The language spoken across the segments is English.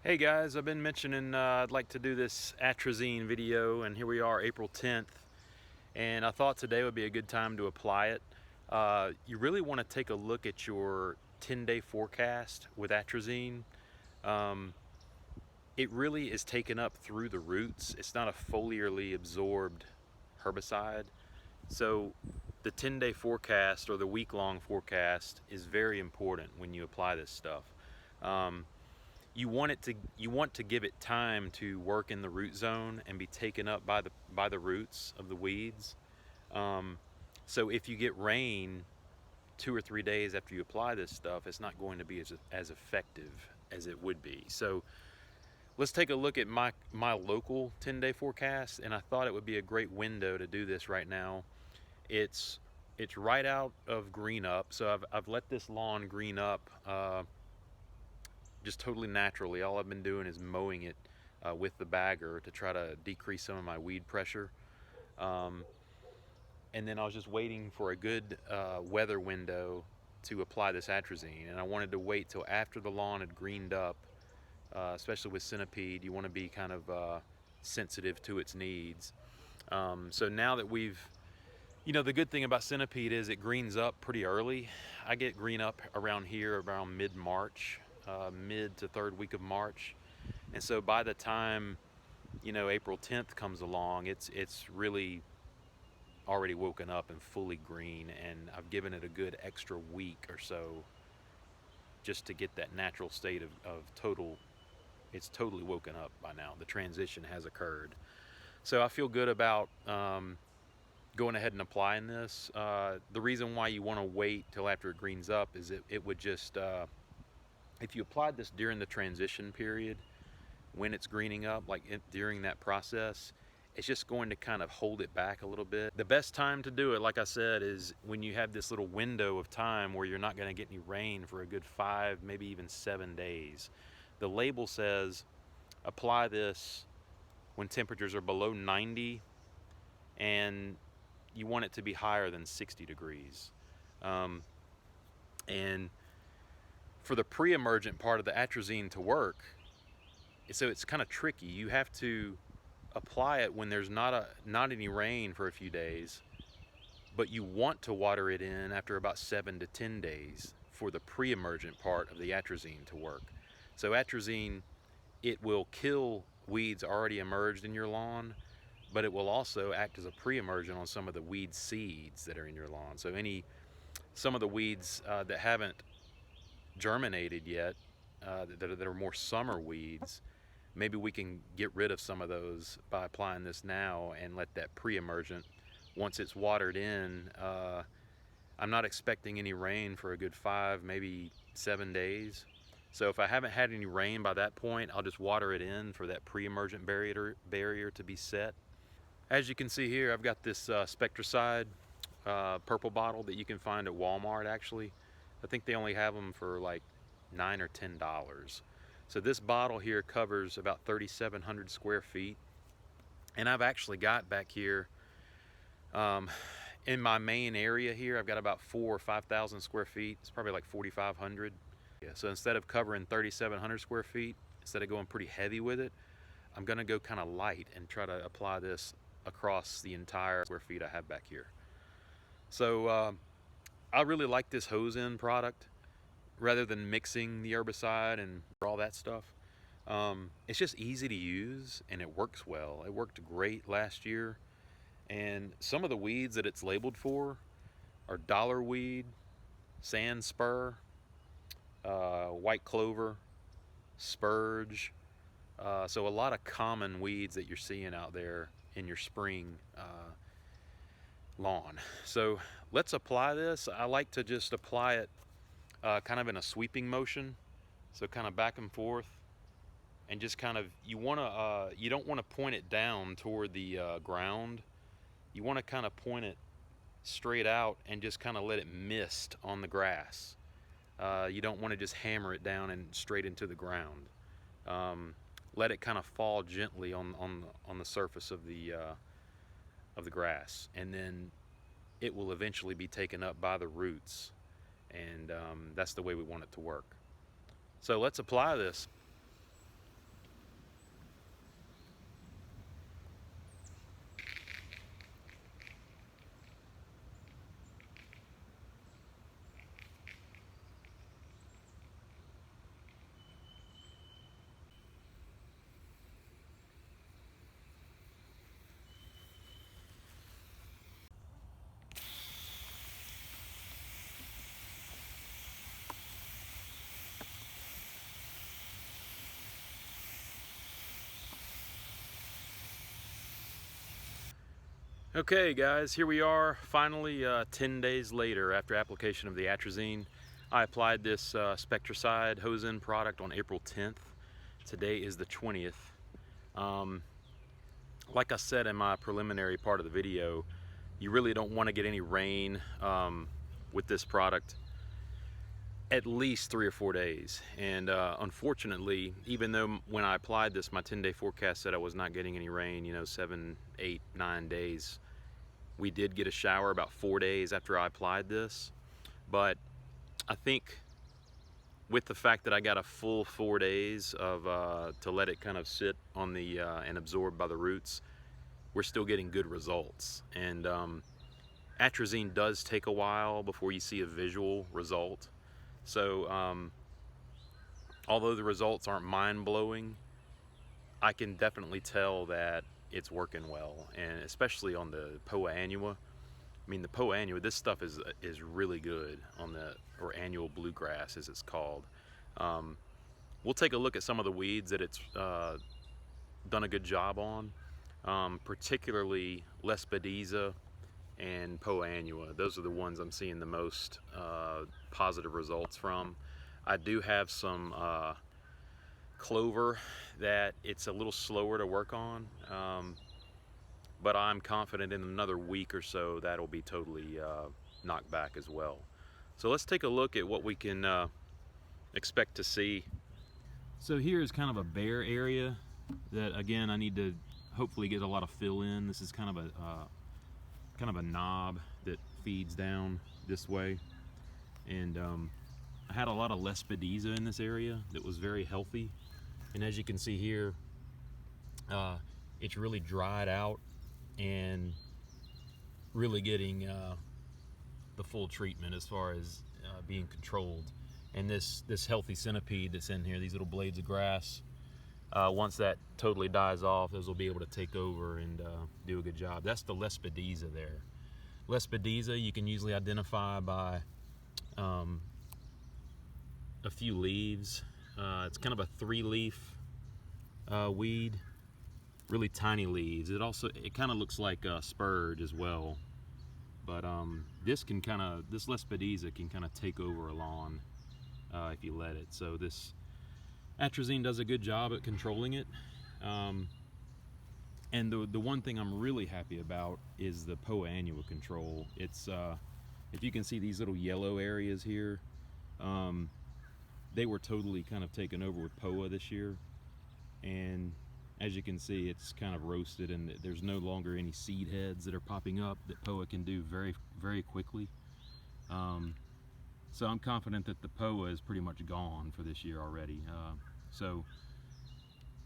Hey guys, I've been mentioning I'd like to do this atrazine video, and here we are, April 10th, and I thought today would be a good time to apply it. You really want to take a look at your 10-day forecast with atrazine. It really is taken up through the roots. It's not a foliarly absorbed herbicide. So the 10-day forecast or the week-long forecast is very important when you apply this stuff. You want to give it time to work in the root zone and be taken up by the roots of the weeds. So if you get rain 2 or 3 days after you apply this stuff, it's not going to be as effective as it would be. So let's take a look at my local 10-day forecast, and I thought it would be a great window to do this right now. It's right out of green up, so I've let this lawn green up just totally naturally. All I've been doing is mowing it with the bagger to try to decrease some of my weed pressure. And then I was just waiting for a good weather window to apply this atrazine, and I wanted to wait till after the lawn had greened up, especially with Centipede. You want to be kind of sensitive to its needs. So now that the good thing about Centipede is it greens up pretty early. I get green up around here around mid-March, mid to third week of March. And so by the time, April 10th comes along, it's really already woken up and fully green, and I've given it a good extra week or so just to get that natural state of it's totally woken up by now. The transition has occurred. So I feel good about going ahead and applying this. The reason why you want to wait till after it greens up is it would just, if you applied this during the transition period, when it's greening up, during that process, it's just going to kind of hold it back a little bit. The best time to do it, like I said, is when you have this little window of time where you're not going to get any rain for a good 5, maybe even 7 days. The label says apply this when temperatures are below 90, and you want it to be higher than 60 degrees. And for the pre-emergent part of the atrazine to work, so it's kind of tricky. You have to apply it when there's not any rain for a few days, but you want to water it in after about 7 to 10 days for the pre-emergent part of the atrazine to work. So atrazine, it will kill weeds already emerged in your lawn, but it will also act as a pre-emergent on some of the weed seeds that are in your lawn. So some of the weeds that haven't germinated yet, that are more summer weeds, maybe we can get rid of some of those by applying this now and let that pre-emergent, once it's watered in, I'm not expecting any rain for a good 5, maybe 7 days. So if I haven't had any rain by that point, I'll just water it in for that pre-emergent barrier to be set. As you can see here, I've got this Spectracide purple bottle that you can find at Walmart. Actually, I think they only have them for like $9 or $10. So this bottle here covers about 3,700 square feet. And I've actually got back here in my main area here, I've got about 4,000 or 5,000 square feet. It's probably like 4,500. Yeah, so instead of covering 3,700 square feet, instead of going pretty heavy with it, I'm gonna go kind of light and try to apply this across the entire square feet I have back here. So I really like this hose end product rather than mixing the herbicide and all that stuff. It's just easy to use and it works well. It worked great last year. And some of the weeds that it's labeled for are dollarweed, sand spur, white clover, spurge. So a lot of common weeds that you're seeing out there in your spring lawn. So let's apply this. I like to just apply it kind of in a sweeping motion, so kind of back and forth, and just kind of, you don't want to point it down toward the ground. You want to kind of point it straight out and just kind of let it mist on the grass. You don't want to just hammer it down and straight into the ground. Let it kind of fall gently on the surface of the grass, and then it will eventually be taken up by the roots. And that's the way we want it to work. So let's apply this. Okay guys, here we are finally 10 days later after application of the Atrazine. I applied this Spectracide hose-in product on April 10th. Today is the 20th. Like I said in my preliminary part of the video, you really don't want to get any rain with this product at least 3 or 4 days. And unfortunately, even though when I applied this, my 10-day forecast said I was not getting any rain, you know, 7, 8, 9 days. We did get a shower about 4 days after I applied this, but I think with the fact that I got a full 4 days of to let it kind of sit on the and absorb by the roots, we're still getting good results. And Atrazine does take a while before you see a visual result. So although the results aren't mind-blowing, I can definitely tell that it's working well, and especially on the Poa annua. I mean, the Poa annua, this stuff is really good on the, or annual bluegrass as it's called. We'll take a look at some of the weeds that it's done a good job on, particularly lespedeza and Poa annua. Those are the ones I'm seeing the most positive results from. I do have some clover that it's a little slower to work on, but I'm confident in another week or so that'll be totally knocked back as well. So let's take a look at what we can expect to see. So here is kind of a bare area that, again, I need to hopefully get a lot of fill in. This is kind of a knob that feeds down this way, and I had a lot of lespedeza in this area that was very healthy. And as you can see here, it's really dried out and really getting the full treatment as far as being controlled. And this healthy centipede that's in here, these little blades of grass, once that totally dies off, those will be able to take over and do a good job. That's the lespedeza there. Lespedeza you can usually identify by a few leaves. It's kind of a 3-leaf weed, really tiny leaves. It kind of looks like a spurge as well, but this lespedeza can kind of take over a lawn if you let it. So this Atrazine does a good job at controlling it. And the one thing I'm really happy about is the Poa annua control. It's if you can see these little yellow areas here, they were totally kind of taken over with Poa this year, and as you can see, it's kind of roasted, and there's no longer any seed heads that are popping up that Poa can do very, very quickly. So I'm confident that the Poa is pretty much gone for this year already. So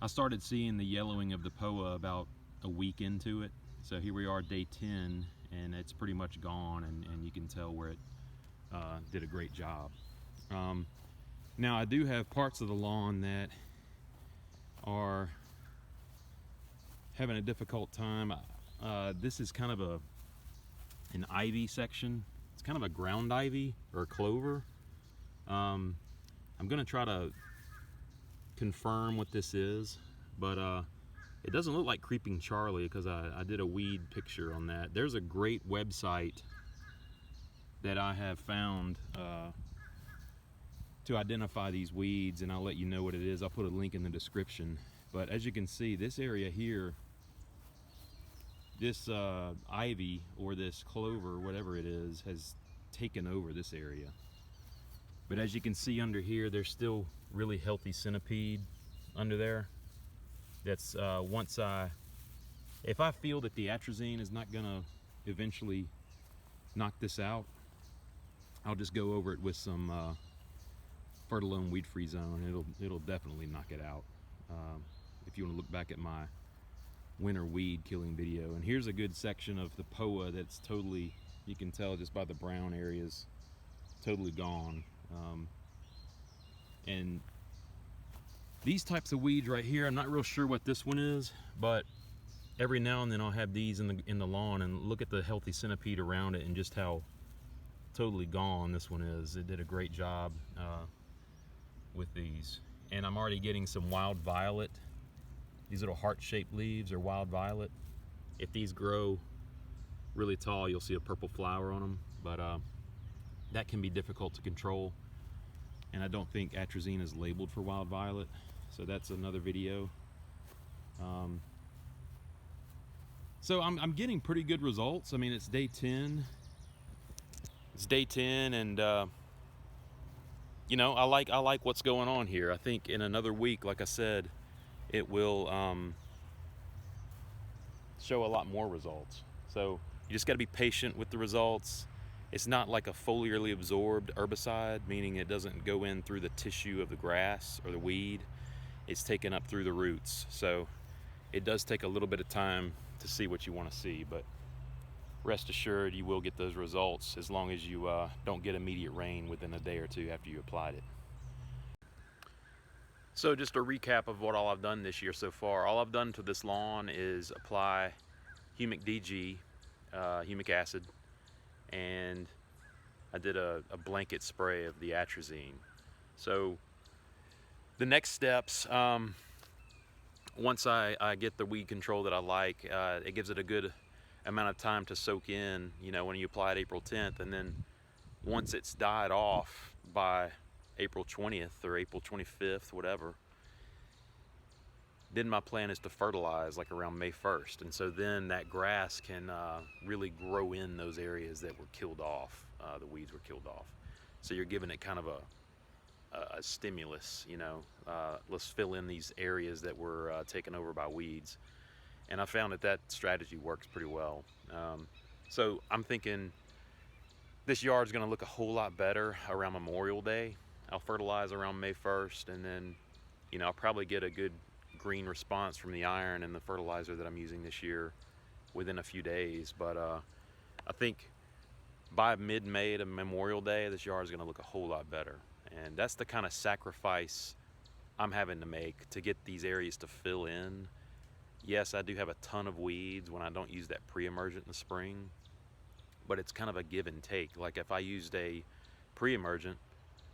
I started seeing the yellowing of the Poa about a week into it. So here we are, day 10, and it's pretty much gone, and you can tell where it did a great job. Now I do have parts of the lawn that are having a difficult time. This is kind of an ivy section. It's kind of a ground ivy or a clover. I'm gonna try to confirm what this is, but it doesn't look like Creeping Charlie because I did a weed picture on that. There's a great website that I have found to identify these weeds, and I'll let you know what it is. I'll put a link in the description. But as you can see, this area here, this ivy or this clover, whatever it is, has taken over this area. But as you can see under here, there's still really healthy centipede under there. That's if I feel that the Atrazine is not gonna eventually knock this out, I'll just go over it with some Fertilizers Weed Free Zone. It'll definitely knock it out. If you want to look back at my winter weed killing video. And here's a good section of the Poa that's totally, you can tell just by the brown areas, totally gone. And these types of weeds right here, I'm not real sure what this one is, but every now and then I'll have these in the lawn, and look at the healthy centipede around it and just how totally gone this one is. It did a great job with these. And I'm already getting some wild violet. These little heart-shaped leaves are wild violet. If these grow really tall, you'll see a purple flower on them, but that can be difficult to control. And I don't think atrazine is labeled for wild violet, so that's another video. So I'm getting pretty good results. I mean, it's day 10. It's day 10, and you know, I like what's going on here. I think in another week, like I said, it will show a lot more results. So you just got to be patient with the results. It's not like a foliarly absorbed herbicide, meaning it doesn't go in through the tissue of the grass or the weed. It's taken up through the roots. So it does take a little bit of time to see what you want to see, but rest assured you will get those results as long as you don't get immediate rain within a day or two after you applied it. So just a recap of what all I've done this year so far. All I've done to this lawn is apply humic DG, humic acid, and I did a blanket spray of the atrazine. So the next steps, once I get the weed control that I like, it gives it a good amount of time to soak in, you know, when you apply it April 10th, and then once it's died off by April 20th or April 25th, whatever, then my plan is to fertilize like around May 1st. And so then that grass can really grow in those areas that were killed off, the weeds were killed off. So you're giving it kind of a stimulus, you know, let's fill in these areas that were taken over by weeds. And I found that that strategy works pretty well. So I'm thinking this yard's gonna look a whole lot better around Memorial Day. I'll fertilize around May 1st, and then, you know, I'll probably get a good green response from the iron and the fertilizer that I'm using this year within a few days. But I think by mid-May to Memorial Day, this yard is gonna look a whole lot better. And that's the kind of sacrifice I'm having to make to get these areas to fill in. Yes, I do have a ton of weeds when I don't use that pre-emergent in the spring, but it's kind of a give and take. Like if I used a pre-emergent,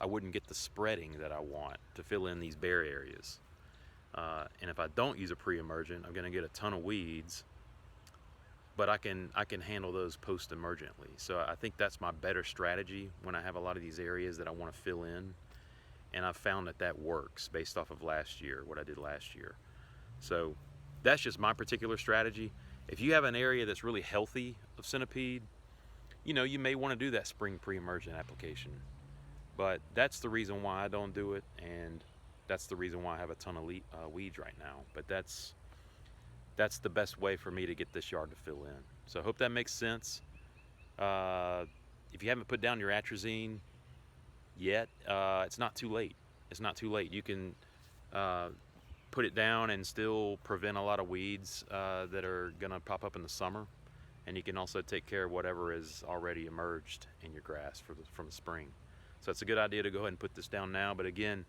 I wouldn't get the spreading that I want to fill in these bare areas. And if I don't use a pre-emergent, I'm gonna get a ton of weeds, but I can handle those post-emergently. So I think that's my better strategy when I have a lot of these areas that I wanna fill in. And I've found that that works based off of last year, what I did last year. So that's just my particular strategy. If you have an area that's really healthy of centipede, you know, you may want to do that spring pre-emergent application. But that's the reason why I don't do it, and that's the reason why I have a ton of weeds right now. But that's the best way for me to get this yard to fill in. So I hope that makes sense. If you haven't put down your atrazine yet, it's not too late. It's not too late. You can put it down and still prevent a lot of weeds that are gonna pop up in the summer, and you can also take care of whatever is already emerged in your grass from the spring. So it's a good idea to go ahead and put this down now. But again,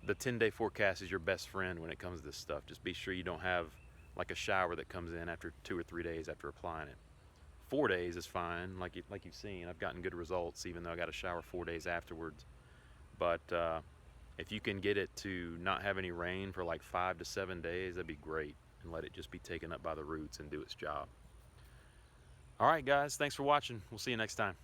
the 10-day forecast is your best friend when it comes to this stuff. Just be sure you don't have like a shower that comes in after 2 or 3 days after applying it. 4 days is fine, like you've seen. I've gotten good results even though I got a shower 4 days afterwards. But if you can get it to not have any rain for like 5 to 7 days, that'd be great, and let it just be taken up by the roots and do its job. All right, guys, thanks for watching. We'll see you next time.